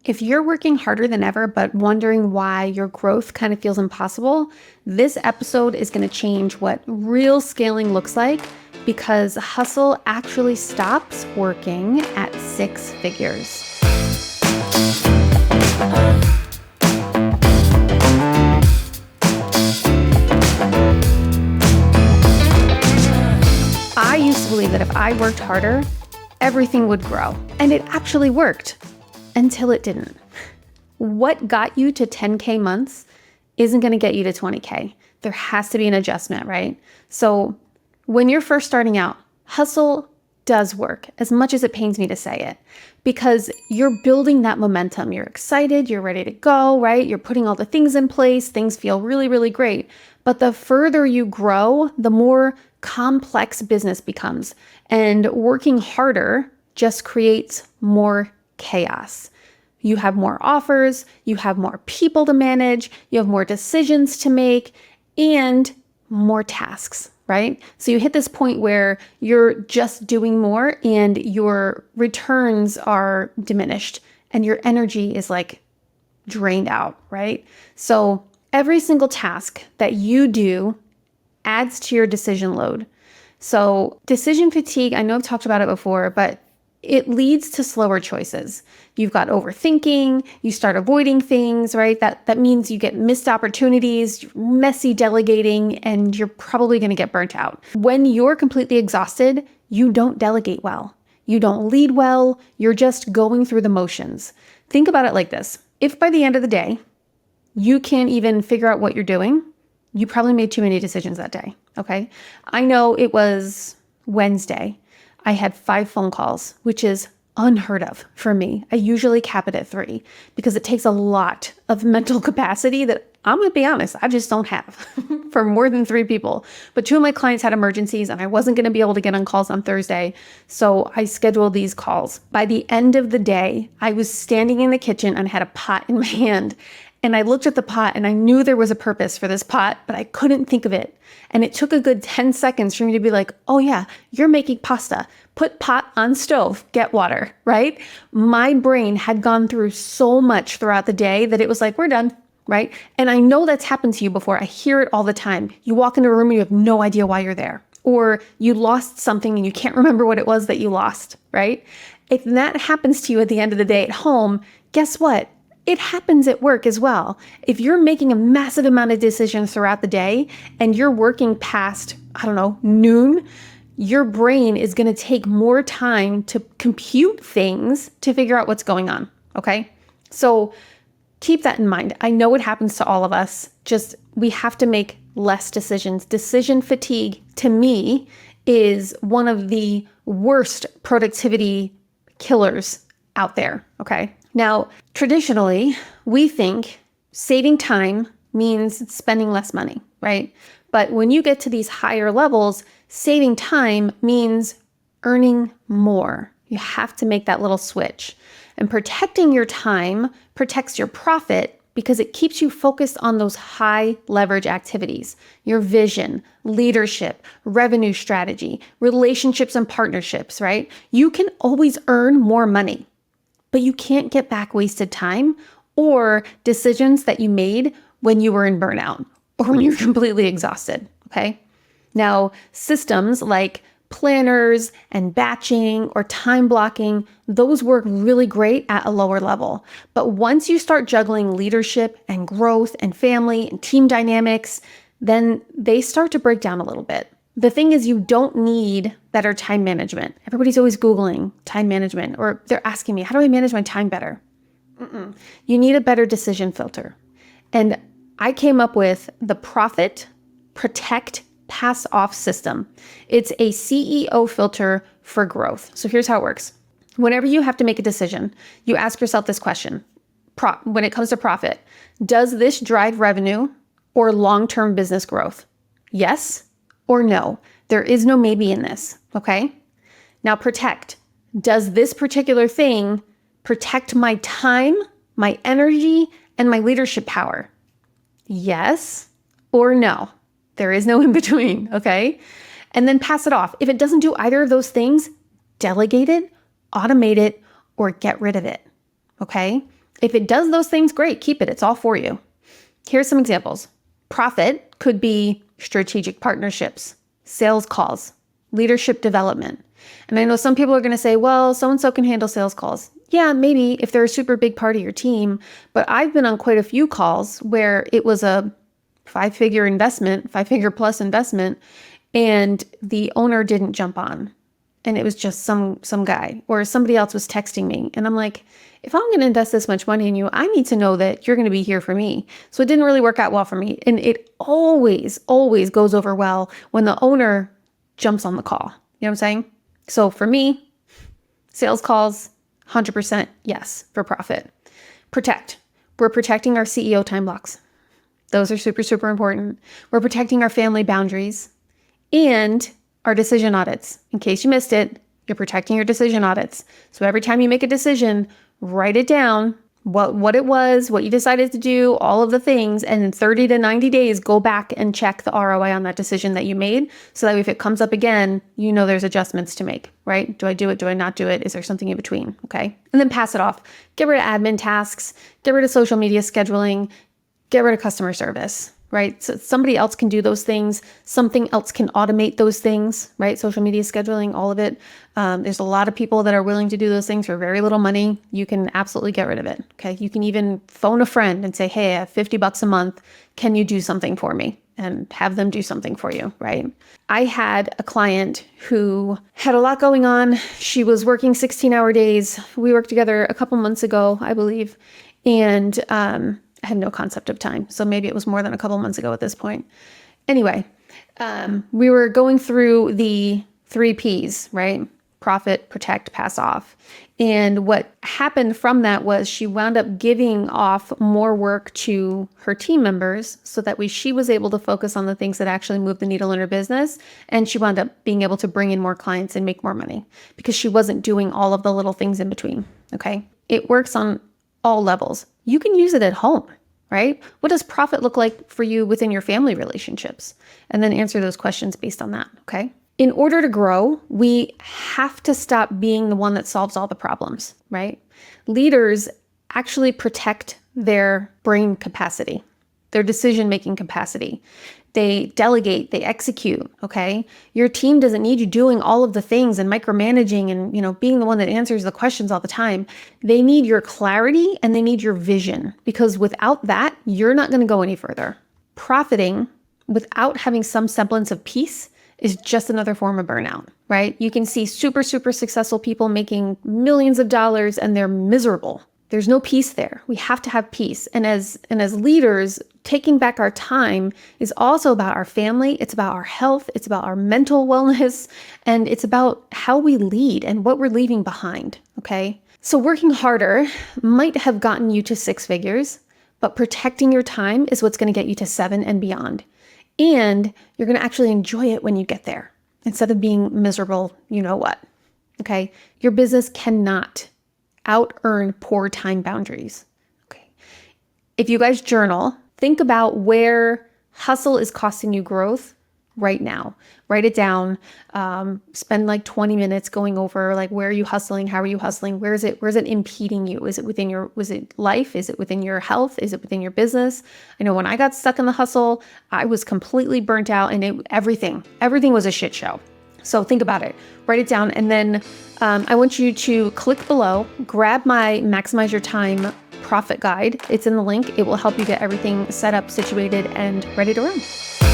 If you're working harder than ever, but wondering why your growth kind of feels impossible, this episode is going to change what real scaling looks like, because hustle actually stops working at 6 figures. I used to believe that if I worked harder, everything would grow. And it actually worked. Until it didn't. What got you to 10K months isn't going to get you to 20K. There has to be an adjustment, right? So when you're first starting out, hustle does work, as much as it pains me to say it, because you're building that momentum. You're excited, you're ready to go, right? You're putting all the things in place. Things feel really, really great. But the further you grow, the more complex business becomes. And working harder just creates more chaos. You have more offers, you have more people to manage, you have more decisions to make, and more tasks, right? So you hit this point where you're just doing more and your returns are diminished and your energy is like drained out, right? So every single task that you do adds to your decision load. So decision fatigue, I know I've talked about it before, but it leads to slower choices. You've got overthinking, you start avoiding things, right? That means you get missed opportunities, messy delegating, and you're probably going to get burnt out. When you're completely exhausted, you don't delegate well. You don't lead well. You're just going through the motions. Think about it like this. If by the end of the day, you can't even figure out what you're doing, you probably made too many decisions that day, okay? I know it was Wednesday. I had 5 phone calls, which is unheard of for me. I usually cap it at 3 because it takes a lot of mental capacity that, I'm going to be honest, I just don't have for more than 3 people. But 2 of my clients had emergencies and I wasn't going to be able to get on calls on Thursday. So I scheduled these calls. By the end of the day, I was standing in the kitchen and had a pot in my hand. And I looked at the pot and I knew there was a purpose for this pot, but I couldn't think of it. And it took a good 10 seconds for me to be like, oh yeah, you're making pasta. Put pot on stove, get water, right? My brain had gone through so much throughout the day that it was like, we're done, right? And I know that's happened to you before. I hear it all the time. You walk into a room and you have no idea why you're there. Or you lost something and you can't remember what it was that you lost, right? If that happens to you at the end of the day at home, guess what? It happens at work as well. If you're making a massive amount of decisions throughout the day and you're working past, noon, your brain is going to take more time to compute things to figure out what's going on, okay? So keep that in mind. I know it happens to all of us. Just we have to make less decisions. Decision fatigue, to me, is one of the worst productivity killers out there, okay? Now, traditionally, we think saving time means spending less money, right? But when you get to these higher levels, saving time means earning more. You have to make that little switch. And protecting your time protects your profit because it keeps you focused on those high leverage activities, your vision, leadership, revenue strategy, relationships and partnerships, right? You can always earn more money. But you can't get back wasted time or decisions that you made when you were in burnout or when you're completely exhausted, okay? Now, systems like planners and batching or time blocking, those work really great at a lower level. But once you start juggling leadership and growth and family and team dynamics, then they start to break down a little bit. The thing is, you don't need better time management. Everybody's always Googling time management, or they're asking me, how do I manage my time better? You need a better decision filter. And I came up with the Profit, Protect, Pass Off system. It's a CEO filter for growth. So here's how it works. Whenever you have to make a decision, you ask yourself this question. When it comes to profit, does this drive revenue or long-term business growth? Yes or no? There is no maybe in this, okay? Now protect. Does this particular thing protect my time, my energy, and my leadership power? Yes or no? There is no in between, okay? And then pass it off. If it doesn't do either of those things, delegate it, automate it, or get rid of it, okay? If it does those things, great, keep it. It's all for you. Here's some examples. Profit could be strategic partnerships, sales calls, leadership development. And I know some people are going to say, well, so-and-so can handle sales calls. Yeah, maybe if they're a super big part of your team, but I've been on quite a few calls where it was a five-figure plus investment, and the owner didn't jump on. And it was just some guy, or somebody else was texting me. And I'm like, if I'm going to invest this much money in you, I need to know that you're going to be here for me. So it didn't really work out well for me. And it always goes over well when the owner jumps on the call. You know what I'm saying? So for me, sales calls, 100% yes for profit. Protect. We're protecting our CEO time blocks. Those are super, super important. We're protecting our family boundaries and our decision audits. In case you missed it, you're protecting your decision audits. So every time you make a decision, write it down, what it was, what you decided to do, all of the things, and in 30 to 90 days, go back and check the ROI on that decision that you made so that if it comes up again, you know there's adjustments to make, right? Do I do it? Do I not do it? Is there something in between? Okay. And then pass it off. Get rid of admin tasks, get rid of social media scheduling, get rid of customer service, right? So somebody else can do those things. Something else can automate those things, right? Social media scheduling, all of it. There's a lot of people that are willing to do those things for very little money. You can absolutely get rid of it. Okay. You can even phone a friend and say, hey, I have $50 a month. Can you do something for me? And have them do something for you, right? I had a client who had a lot going on. She was working 16-hour days. We worked together a couple months ago, I believe. And, I had no concept of time. So maybe it was more than a couple months ago at this point. Anyway, we were going through the 3 Ps, right? Profit, protect, pass off. And what happened from that was she wound up giving off more work to her team members so that she was able to focus on the things that actually moved the needle in her business. And she wound up being able to bring in more clients and make more money because she wasn't doing all of the little things in between. Okay. It works on all levels. You can use it at home, right? What does profit look like for you within your family relationships? And then answer those questions based on that, okay? In order to grow, we have to stop being the one that solves all the problems, right? Leaders actually protect their brain capacity, their decision-making capacity. They delegate, they execute, okay? Your team doesn't need you doing all of the things and micromanaging and, being the one that answers the questions all the time. They need your clarity and they need your vision because without that, you're not going to go any further. Profiting without having some semblance of peace is just another form of burnout, right? You can see super, super successful people making millions of dollars and they're miserable. There's no peace there. We have to have peace. And as leaders, taking back our time is also about our family. It's about our health. It's about our mental wellness. And it's about how we lead and what we're leaving behind. Okay. So working harder might have gotten you to 6 figures, but protecting your time is what's going to get you to 7 and beyond. And you're going to actually enjoy it when you get there instead of being miserable. You know what? Okay. Your business cannot out-earn poor time boundaries. Okay. If you guys journal, think about where hustle is costing you growth right now. Write it down. Spend like 20 minutes going over like where are you hustling? How are you hustling? Where is it impeding you? Was it life? Is it within your health? Is it within your business? I know when I got stuck in the hustle, I was completely burnt out and everything was a shit show. So think about it, write it down. And then I want you to click below, grab my Maximize Your Time profit guide. It's in the link. It will help you get everything set up, situated, and ready to run.